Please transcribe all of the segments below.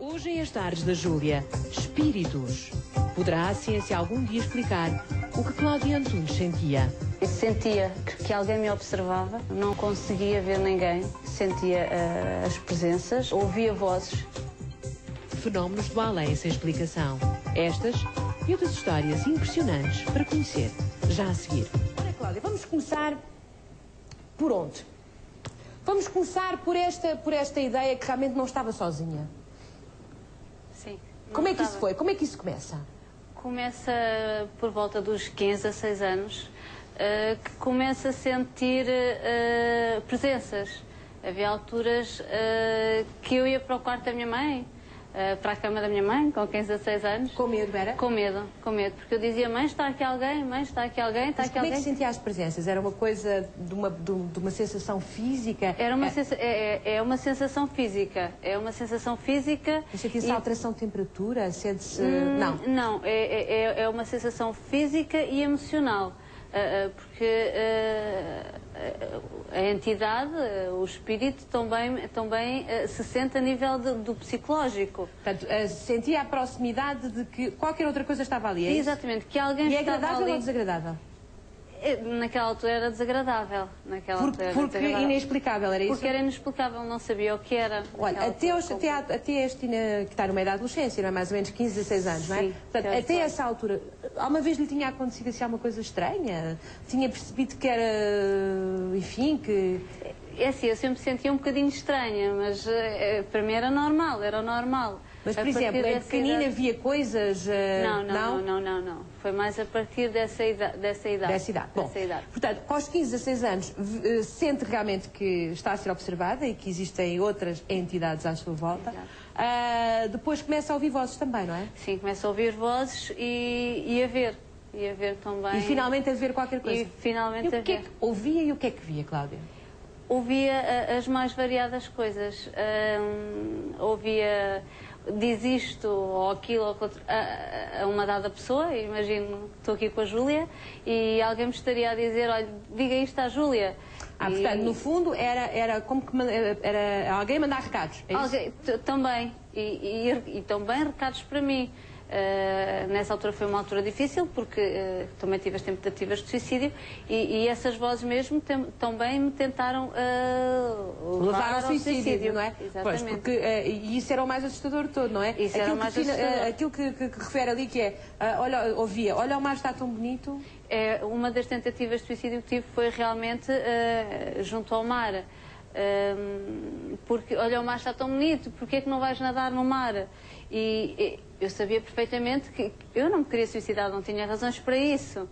Hoje em As Tardes da Júlia, espíritos. Poderá a ciência algum dia explicar o que Cláudia Antunes sentia? Eu sentia que alguém me observava, não conseguia ver ninguém, sentia as presenças, ouvia vozes. Fenómenos do além sem explicação. Estas e outras histórias impressionantes para conhecer. Já a seguir. Olha, Cláudia, vamos começar por onde? Vamos começar por esta ideia que realmente não estava sozinha. Sim. Como é que isso foi? Como é que isso começa? Começa por volta dos 15 a 6 anos, que começa a sentir presenças. Havia alturas que eu ia para o quarto da minha mãe, para a cama da minha mãe, com 15 a 6 anos. Com medo, era? Com medo, porque eu dizia, mãe, está aqui alguém, mãe, está aqui alguém, está aqui alguém. Como é que sentia as presenças? Era uma coisa de uma sensação física? Era uma uma sensação física, Mas sentia-se alteração de temperatura? Sente-se... Não. Não, é uma sensação física e emocional. Porque a entidade, o espírito, também se sente a nível do psicológico. Portanto, sentia a proximidade de que qualquer outra coisa estava ali, é isso? Exatamente, que alguém E é estava agradável ali. ou desagradável? Naquela altura era desagradável. Porque inexplicável, era isso? Porque era inexplicável, não sabia o que era. Olha, até este que está no meio da adolescência, não é? Mais ou menos 15, 16 anos, não é? Sim, Portanto, até essa altura, alguma vez lhe tinha acontecido assim alguma coisa estranha? Tinha percebido que era, enfim, que... É assim, eu sempre sentia um bocadinho estranha, mas para mim era normal. Mas, por exemplo, em pequenina via coisas... Não. Foi mais a partir dessa idade. Bom, portanto, aos 15 a 16 anos, sente realmente que está a ser observada e que existem outras entidades à sua volta. Depois começa a ouvir vozes também, não é? Sim, começa a ouvir vozes e a ver. E a ver também. E finalmente a ver qualquer coisa. E finalmente a ver. Que ouvia e o que é que via, Cláudia? Ouvia as mais variadas coisas. Ouvia... diz isto ou aquilo ou outro, a uma dada pessoa. Imagino que estou aqui com a Júlia e alguém me estaria a dizer, olha, diga isto à Júlia. Portanto, no fundo era como que era alguém mandar recados, é isso? Também, e também recados para mim. Nessa altura foi uma altura difícil porque também tive as tentativas de suicídio e essas vozes mesmo também me tentaram levar ao suicídio, não é? Exatamente. Pois, porque isso era o mais assustador de todo, não é? Isso era o mais assustador. Aquilo que refere ali que é, olha o mar está tão bonito. Uma das tentativas de suicídio que tive foi realmente junto ao mar. Porque, olha, o mar está tão bonito, porque é que não vais nadar no mar? E eu sabia perfeitamente que eu não me queria suicidar, não tinha razões para isso.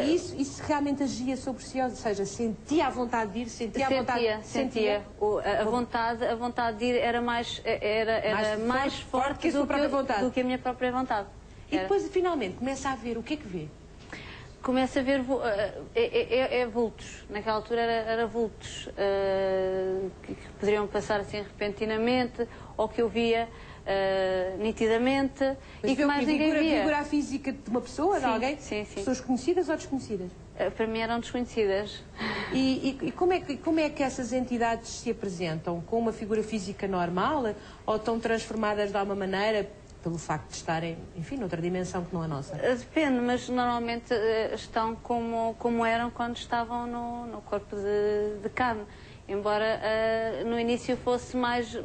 E isso realmente agia sobre si, ou seja, sentia a vontade de ir, sentia. A vontade de ir era mais forte do que a minha própria vontade. E depois, finalmente, começa a ver, o que é que vê? Começa a ver vultos. Naquela altura era vultos que poderiam passar assim repentinamente ou que eu via nitidamente. Mas e que mais ninguém via. Figura a física de uma pessoa, de alguém? Sim. Pessoas conhecidas ou desconhecidas? Para mim eram desconhecidas. E como é que essas entidades se apresentam? Com uma figura física normal ou estão transformadas de alguma maneira pelo facto de estarem, enfim, noutra dimensão que não a nossa? Depende, mas normalmente estão como eram quando estavam no corpo de carne. Embora no início fosse mais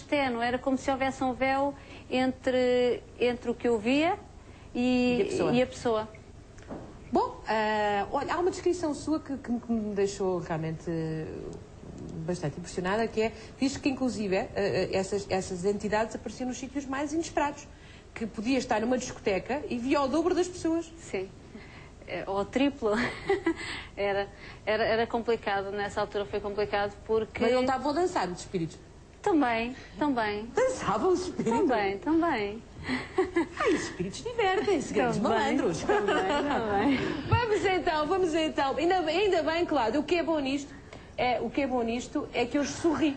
ténue, era como se houvesse um véu entre o que eu via e a pessoa. Bom, olha, há uma descrição sua que me deixou realmente bastante impressionada, que diz que inclusive essas entidades apareciam nos sítios mais inesperados, que podia estar numa discoteca e via o dobro das pessoas. Sim. Ou triplo. Era complicado, nessa altura foi complicado porque... Mas não estavam a dançar os espíritos? Também. Dançavam os espíritos? Também. Ai, os espíritos divertem-se, grandes malandros. Também. Vamos então. Ainda bem, Cláudio, o que é bom nisto é que eu sorri.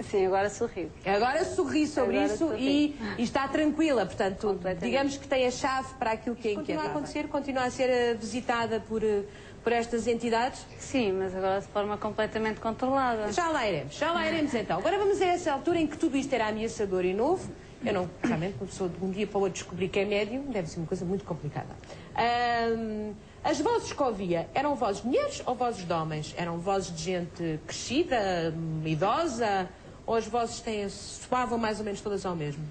Sim, agora sorri. Agora sorri sobre isso e está tranquila, portanto, digamos que tem a chave para aquilo que é inquietável. Continua a acontecer, continua a ser visitada por por estas entidades? Sim, mas agora de forma completamente controlada. Já lá iremos então. Agora vamos a essa altura em que tudo isto era ameaçador e novo. Eu não, realmente, uma pessoa de um dia para o outro descobrir que é médium, deve ser uma coisa muito complicada. As vozes que ouvia, eram vozes de mulheres ou vozes de homens? Eram vozes de gente crescida, idosa? Ou as vozes soavam mais ou menos todas ao mesmo?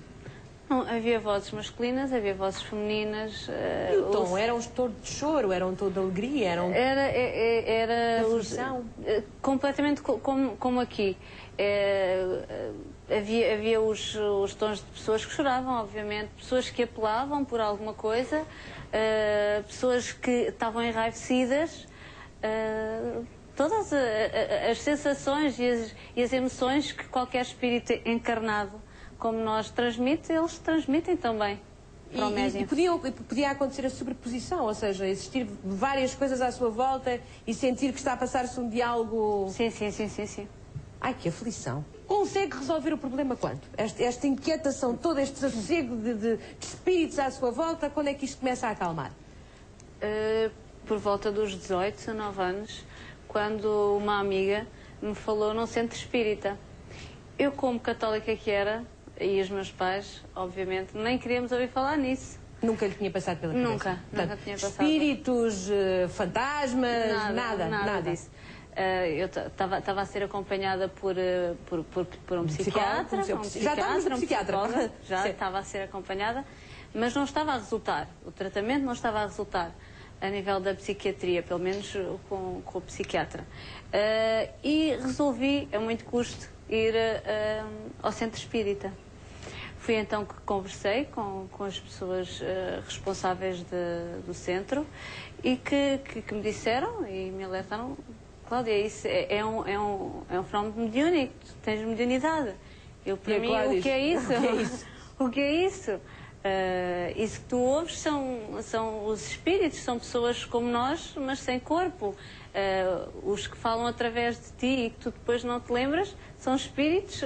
Não, havia vozes masculinas, havia vozes femininas. E o tom? Era um tom de choro? Era um tom de alegria? Era completamente como aqui. Havia os tons de pessoas que choravam, obviamente, pessoas que apelavam por alguma coisa, pessoas que estavam enraivecidas. Todas as sensações e as emoções que qualquer espírito encarnado como nós transmite, eles transmitem também para o médium. E podia acontecer a sobreposição, ou seja, existir várias coisas à sua volta e sentir que está a passar-se um diálogo... Sim. Ai, que aflição. Consegue resolver o problema quando? Esta inquietação, todo este desassossego de espíritos à sua volta, quando é que isto começa a acalmar? Por volta dos 18, 19 anos, quando uma amiga me falou num centro espírita. Eu, como católica que era, e os meus pais, obviamente, nem queríamos ouvir falar nisso. Nunca lhe tinha passado pela cabeça? Nunca tinha passado. Espíritos, fantasmas, nada disso. Eu estava a ser acompanhada por um psiquiatra. Já estávamos no psiquiatra. Já estava a ser acompanhada, mas não estava a resultar. O tratamento não estava a resultar a nível da psiquiatria, pelo menos com o psiquiatra. E resolvi, a muito custo, ir ao centro espírita. Fui então que conversei com as pessoas responsáveis do centro e que me disseram e me alertaram: Cláudia, isso é um fenómeno mediúnico, tu tens mediunidade. Eu, para mim, o que é isso? O que é isso? Isso que tu ouves são os espíritos, são pessoas como nós, mas sem corpo. Os que falam através de ti e que tu depois não te lembras são espíritos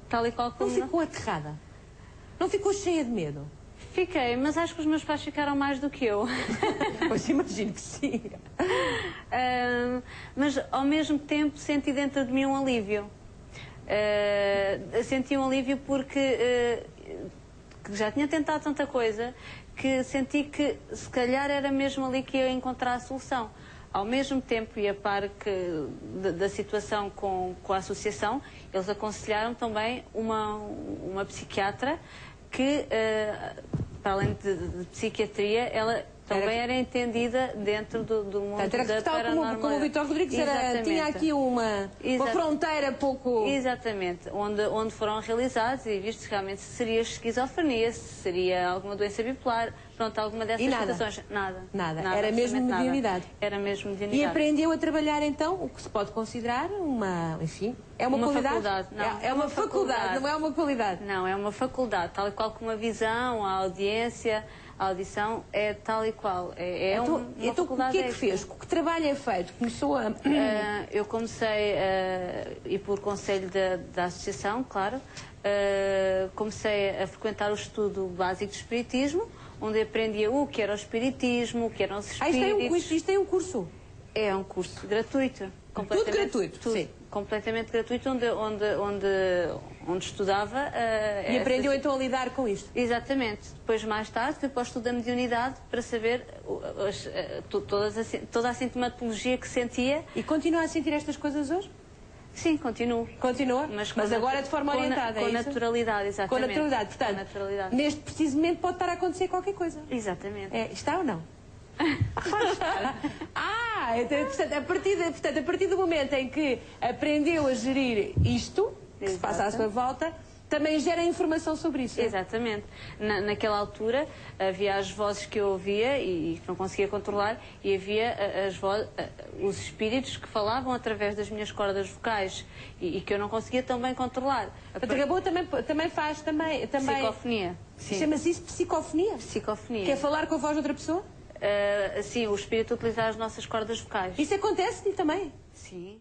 tal e qual como... Não ficou aterrada? Não ficou cheia de medo? Fiquei, mas acho que os meus pais ficaram mais do que eu. Pois imagino que sim. Mas ao mesmo tempo senti dentro de mim um alívio. Senti um alívio porque que já tinha tentado tanta coisa que senti que se calhar era mesmo ali que ia encontrar a solução. Ao mesmo tempo, e a par da situação com a associação, eles aconselharam também uma psiquiatra que, para além de psiquiatria, ela também era entendida dentro do mundo da paranormalidade. Como o Vítor Rodrigues tinha aqui uma fronteira pouco... Exatamente, onde foram realizados e visto realmente se seria esquizofrenia, se seria alguma doença bipolar, pronto, alguma dessas situações. Nada. Era mesmo mediunidade. Era mesmo mediunidade. E aprendeu a trabalhar então o que se pode considerar enfim, é uma qualidade? Faculdade. Não, é uma faculdade, não é uma qualidade. Não, é uma faculdade, tal e qual como a visão, a audiência... A audição é tal e qual. Então o que é que fez? Que trabalho é feito? Começou a... Eu comecei, e por conselho da associação, claro, comecei a frequentar o estudo básico de espiritismo, onde aprendia o que era o espiritismo, o que eram os espíritos. Isto tem um curso? É um curso gratuito. Tudo gratuito? Sim. Completamente gratuito, onde estudava... E aprendeu então a lidar com isto? Exatamente. Depois, mais tarde, fui para o estudo da mediunidade para saber toda a sintomatologia que sentia. E continua a sentir estas coisas hoje? Sim, continuo. Continua? Mas agora de forma orientada, com naturalidade, exatamente. Com naturalidade. Portanto, neste preciso momento pode estar a acontecer qualquer coisa. Exatamente. Está ou não? Portanto, a partir do momento em que aprendeu a gerir isto, que se passa à sua volta, também gera informação sobre isso. Exatamente. Naquela altura havia as vozes que eu ouvia e que não conseguia controlar, e havia os espíritos que falavam através das minhas cordas vocais e que eu não conseguia também controlar. Acabou também faz psicofonia. Chama-se isso psicofonia? Psicofonia. Quer falar com a voz de outra pessoa? Sim, o espírito utilizar as nossas cordas vocais. Isso acontece-lhe também? Sim.